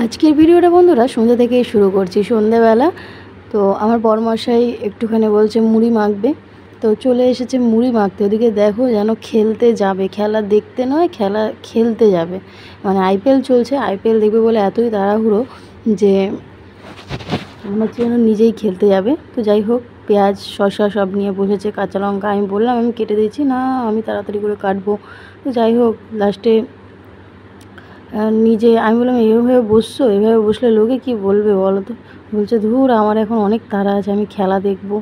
আজকের ভিডিওটা বন্ধুরা সন্ধ্যা থেকেই শুরু করছি। সন্ধ্যাবেলা তো আমার বরমশাই একটুখানি বলছে মুড়ি মাখবে, তো চলে এসেছে মুড়ি মাখতে। ওদিকে দেখো যেন খেলতে যাবে, খেলা দেখতে নয় খেলা খেলতে যাবে। মানে আইপিএল চলছে, আইপিএল দেখবে বলে এতই তাড়াহুড়ো যে মনে হচ্ছে যেন নিজেই খেলতে যাবে। তো যাই হোক, পেঁয়াজ শসা সব নিয়ে বসেছে, কাঁচা লঙ্কা আমি বললাম আমি কেটে দিচ্ছি, না আমি তাড়াতাড়ি করে কাটবো। তো যাই হোক লাস্টে নিজে আমি বললাম এভাবে বসছো, এভাবে বসলে লোকে কি বলবে বলো তো। বলছে ধুর আমার এখন অনেক তাড়া আছে, আমি খেলা দেখবো।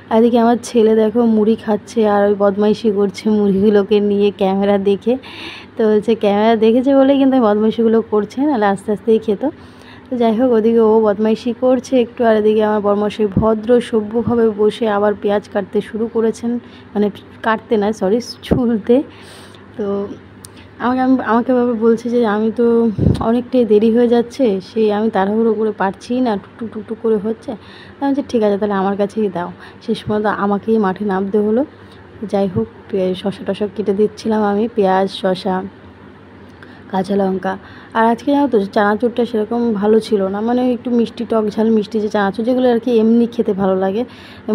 আর এদিকে আমার ছেলে দেখো মুড়ি খাচ্ছে আর ওই বদমাইশি করছে মুড়িগুলোকে নিয়ে ক্যামেরা দেখে। তো হচ্ছে ক্যামেরা দেখেছে বলেই কিন্তু বদমাইশিগুলো করছে, নাহলে আস্তে আস্তেই খেত। তো যাই হোক ওদিকে ও বদমাইশি করছে একটু, আর এদিকে আমার বরমশাই ভদ্র সভ্যভাবে বসে আবার পেঁয়াজ কাটতে শুরু করেছেন। মানে কাটতে না, সরি, ছুলতে। তো আমাকে বাবা বলছে যে আমি তো অনেকটাই দেরি হয়ে যাচ্ছে, সেই আমি তাড়াহুড়ো করে পারছি না, টুকটুক টুকটুক করে হচ্ছে। আমি বলছি ঠিক আছে তাহলে আমার কাছেই দাও। শেষ পর্যন্ত আমাকেই মাঠে নামতে হলো। যাই হোক শসা টসা কেটে দিচ্ছিলাম আমি, পেঁয়াজ শসা কাঁচা লঙ্কা। আর আজকে জানো তো চানাচুরটা সেরকম ভালো ছিল না, মানে একটু মিষ্টি টক ঝাল মিষ্টি যে চানাচুর যেগুলো আর কি এমনি খেতে ভালো লাগে,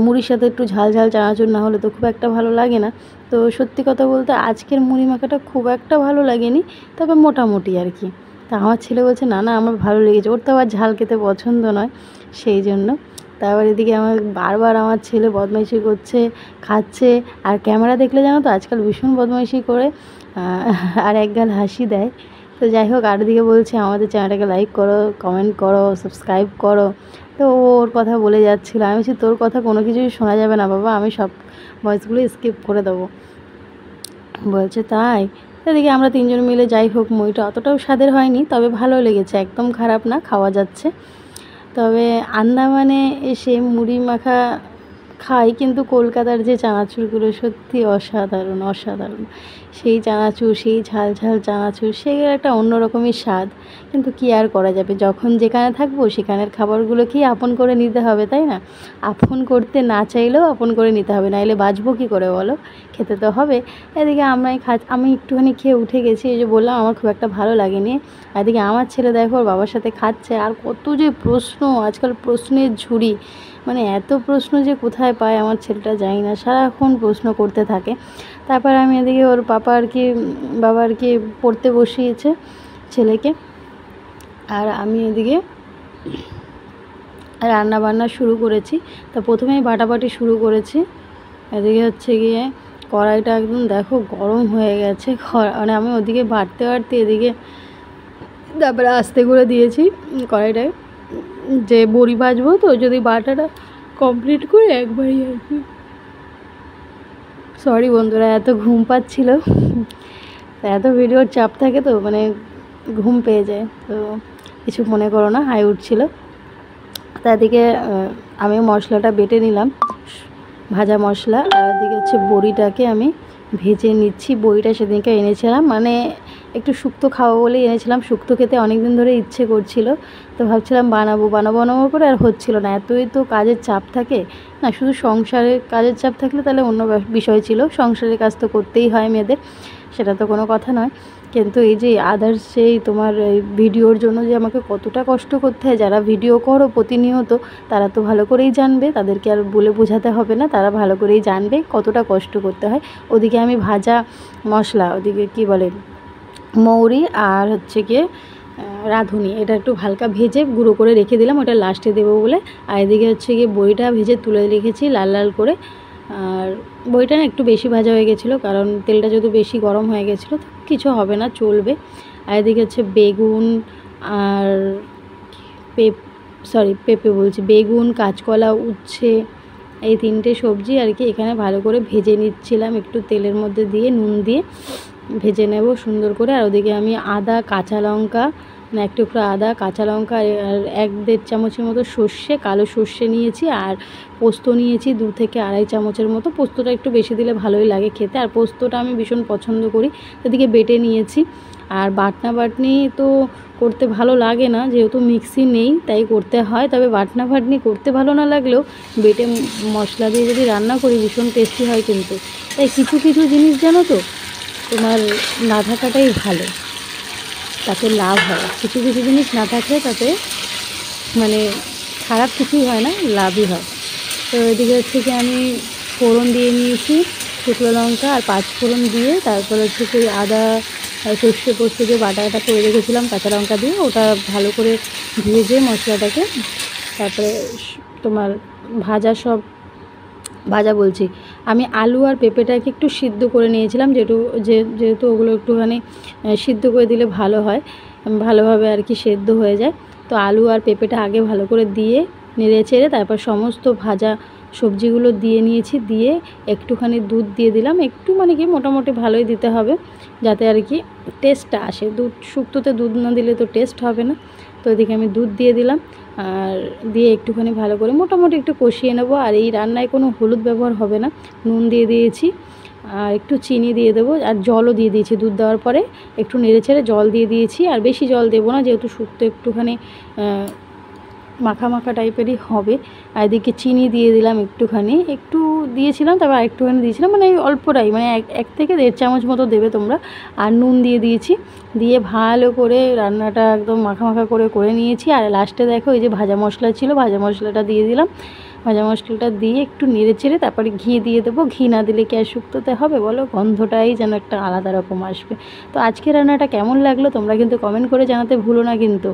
মুড়ির সাথে একটু ঝাল ঝাল চানাচুর না হলে তো খুব একটা ভালো লাগে না। তো সত্যি কথা বলতে আজকের মুড়ি মাখাটা খুব একটা ভালো লাগেনি, তবে মোটামুটি আর কি। তা আমার ছেলে বলছে না না আমার ভালো লেগেছে, ওর তো আবার ঝাল খেতে পছন্দ নয়, সেই জন্য। তারপর এদিকে আমার বারবার আমার ছেলে বদমাইশি করছে, খাচ্ছে। আর ক্যামেরা দেখলে জানো তো আজকাল ভীষণ বদমাইশি করে, আর একগাল হাসি দেয়। তো যাই হোক আর দিকে বলছে আমাদের চ্যানেলটাকে লাইক করো, কমেন্ট করো, সাবস্ক্রাইব করো। তো ওর কথা বলে যাচ্ছিলো, আমি বলছি তোর কথা কোনো কিছুই শোনা যাবে না বাবা, আমি সব ভয়েসগুলো স্কিপ করে দেবো। বলছে তাই। এদিকে আমরা তিনজন মিলে, যাই হোক মুড়িটা অতটাও স্বাদের হয়নি, তবে ভালো লেগেছে, একদম খারাপ না, খাওয়া যাচ্ছে। তবে আন্দামানে এসে মুড়ি মাখা খাই, কিন্তু কলকাতার যে চানাচুরগুলো সত্যি অসাধারণ অসাধারণ। সেই চানাচুর, সেই ঝাল ঝাল চানাচুর, সেগুলো একটা অন্যরকমই স্বাদ। কিন্তু কি আর করা যাবে, যখন যেখানে থাকবো সেখানের খাবারগুলো কি আপন করে নিতে হবে, তাই না? আপন করতে না চাইলেও আপন করে নিতে হবে, নাইলে বাঁচবো কী করে বলো, খেতে তো হবে। এদিকে আমি একটুখানি খেয়ে উঠে গেছি, এই যে বললাম আমার খুব একটা ভালো লাগেনি। এদিকে আমার ছেলে দেখো ওর বাবার সাথে খাচ্ছে, আর কত যে প্রশ্ন, আজকাল প্রশ্নের ঝুড়ি, মানে এত প্রশ্ন যে কোথায় পায় আমার ছেলেটা জানি না, সারাক্ষণ প্রশ্ন করতে থাকে। তারপর আমি এদিকে ওর বাবা আর কি পড়তে বসিয়েছে ছেলেকে, আর আমি এদিকে রান্না বান্না শুরু করেছি। তা প্রথমেই বাটাবাটি শুরু করেছি। এদিকে হচ্ছে গিয়ে কড়াইটা একদম দেখো গরম হয়ে গেছে, মানে আমি ওদিকে বাটতে এদিকে তারপরে আস্তে করে দিয়েছি কড়াইটায়, যে বড়ি ভাজবো, তো যদি বাটাটা কমপ্লিট করে একবারই আর কি। সরি বন্ধুরা, এত ঘুম পাচ্ছিল, এত ভিডিওর চাপ থাকে তো মানে ঘুম পেয়ে যায়, তো কিছু মনে করো না, হাই উঠছিল। তাদিকে আমি মশলাটা বেটে নিলাম, ভাজা মশলা। আর এদিকে হচ্ছে বড়িটাকে আমি ভেজে নিচ্ছি। বড়িটা সেদিনকে এনেছিলাম, মানে একটু শুক্তো খাবো বলেই এনেছিলাম, শুক্তো খেতে অনেক দিন ধরে ইচ্ছে করছিল। তো ভাবছিলাম বানাবো করে আর হচ্ছিল না, এতই তো কাজের চাপ থাকে না। শুধু সংসারের কাজের চাপ থাকলে তাহলে অন্য বিষয় ছিল, সংসারের কাজ তো করতেই হয় মেয়েদের, সেটা তো কোনো কথা নয়। কিন্তু এই যে আদার্স সেই তোমার ভিডিওর জন্য যে আমাকে কতটা কষ্ট করতে হয়, যারা ভিডিও করো প্রতিনিয়ত তারা তো ভালো করেই জানবে, তাদেরকে আর বলে বোঝাতে হবে না, তারা ভালো করেই জানবে কতটা কষ্ট করতে হয়। ওদিকে আমি ভাজা মশলা, ওদিকে কি বলে মৌরি আর হচ্ছে গিয়ে রাঁধুনি, এটা একটু হালকা ভেজে গুঁড়ো করে রেখে দিলাম, ওটা লাস্টে দেবো বলে। আর এদিকে হচ্ছে গিয়ে বড়িটা ভেজে তুলে রেখেছি লাল লাল করে। আর বড়িটা না একটু বেশি ভাজা হয়ে গেছিলো, কারণ তেলটা যদি বেশি গরম হয়ে গেছিলো, তো কিছু হবে না, চলবে। আর এদিকে হচ্ছে বেগুন আর পেঁপে বলছি, বেগুন, কাঁচকলা, উচ্ছে, এই তিনটে সবজি আর কি এখানে ভালো করে ভেজে নিচ্ছিলাম, একটু তেলের মধ্যে দিয়ে নুন দিয়ে ভেজে নেব সুন্দর করে। আর ওদিকে আমি আদা, কাঁচা লঙ্কা, মানে এক টুকরো আদা, কাঁচা লঙ্কা আর 1-1.5 চামচের মতো সর্ষে, কালো সর্ষে নিয়েছি। আর পোস্ত নিয়েছি 2 থেকে আড়াই চামচের মতো, পোস্তটা একটু বেশি দিলে ভালোই লাগে খেতে, আর পোস্তটা আমি ভীষণ পছন্দ করি। এদিকে বেটে নিয়েছি। আর বাটনি তো করতে ভালো লাগে না, যেহেতু মিক্সি নেই তাই করতে হয়, তবে বাটনি করতে ভালো না লাগলেও বেটে মশলা দিয়ে যদি রান্না করি ভীষণ টেস্টি হয়। কিন্তু তাই কিছু জিনিস জানো তো তোমার না থাকাটাই ভালো। তাতে লাভ হয়। কিছু কিছু জিনিস না থাকলে তাতে মানে খারাপ কিছুই হয় না, লাভই হয়। তো এদিকে হচ্ছে কি আমি ফোড়ন দিয়ে নিয়েছি, শুকনো লঙ্কা আর পাঁচ ফোড়ন দিয়ে, তারপর হচ্ছে কি আদা আর সর্ষে পোস্ত যে বাটাটা করে রেখেছিলাম কাঁচা লঙ্কা দিয়ে, ওটা ভালো করে ভেজে মশলাটাকে, তারপরে তোমার সব ভাজা বলছি, আমি আলু আর পেঁপেটাকে একটু সিদ্ধ করে নিয়েছিলাম, যেহেতু ওগুলো একটুখানি সিদ্ধ করে দিলে ভালো হয়, ভালোভাবে আর কি সেদ্ধ হয়ে যায়। তো আলু আর পেঁপেটা আগে ভালো করে দিয়ে নেড়ে চেড়ে তারপর সমস্ত ভাজা সবজিগুলো দিয়ে নিয়েছি, দিয়ে একটুখানি দুধ দিয়ে দিলাম, একটু মানে কি মোটামুটি ভালোই দিতে হবে যাতে আর কি টেস্টটা আসে। শুক্তোতে দুধ না দিলে তো টেস্ট হবে না। তো এদিকে আমি দুধ দিয়ে দিলাম, আর দিয়ে একটুখানি ভালো করে মোটামুটি একটু কষিয়ে নেব। আর এই রান্নায় কোনো হলুদ ব্যবহার হবে না, নুন দিয়ে দিয়েছি আর একটু চিনি দিয়ে দেবো, আর জলও দিয়ে দিয়েছি। দুধ দেওয়ার পরে একটু নেড়ে ছেড়ে জল দিয়ে দিয়েছি, আর বেশি জল দেবো না যেহেতু শুক্তো একটুখানি মাখা মাখা টাইপেরই হবে। আর এদিকে চিনি দিয়ে দিলাম, একটু দিয়েছিলাম, তারপর আরেকটুখানি দিয়েছিলাম, মানে অল্পটাই, মানে 1 থেকে 1.5 চামচ মতো দেবে তোমরা। আর নুন দিয়ে দিয়েছি, দিয়ে ভালো করে রান্নাটা একদম মাখা মাখা করে নিয়েছি। আর লাস্টে দেখো এই যে ভাজা মশলা ছিল, ভাজা মশলাটা দিয়ে দিলাম। ভাজা মশলাটা দিয়ে একটু নেড়ে চেড়ে তারপরে ঘি দিয়ে দেবো। ঘি না দিলে কি আর শুক্তোতে হবে বলো, গন্ধটাই যেন একটা আলাদা রকম আসবে। তো আজকে রান্নাটা কেমন লাগলো তোমরা কিন্তু কমেন্ট করে জানাতে ভুলো না কিন্তু।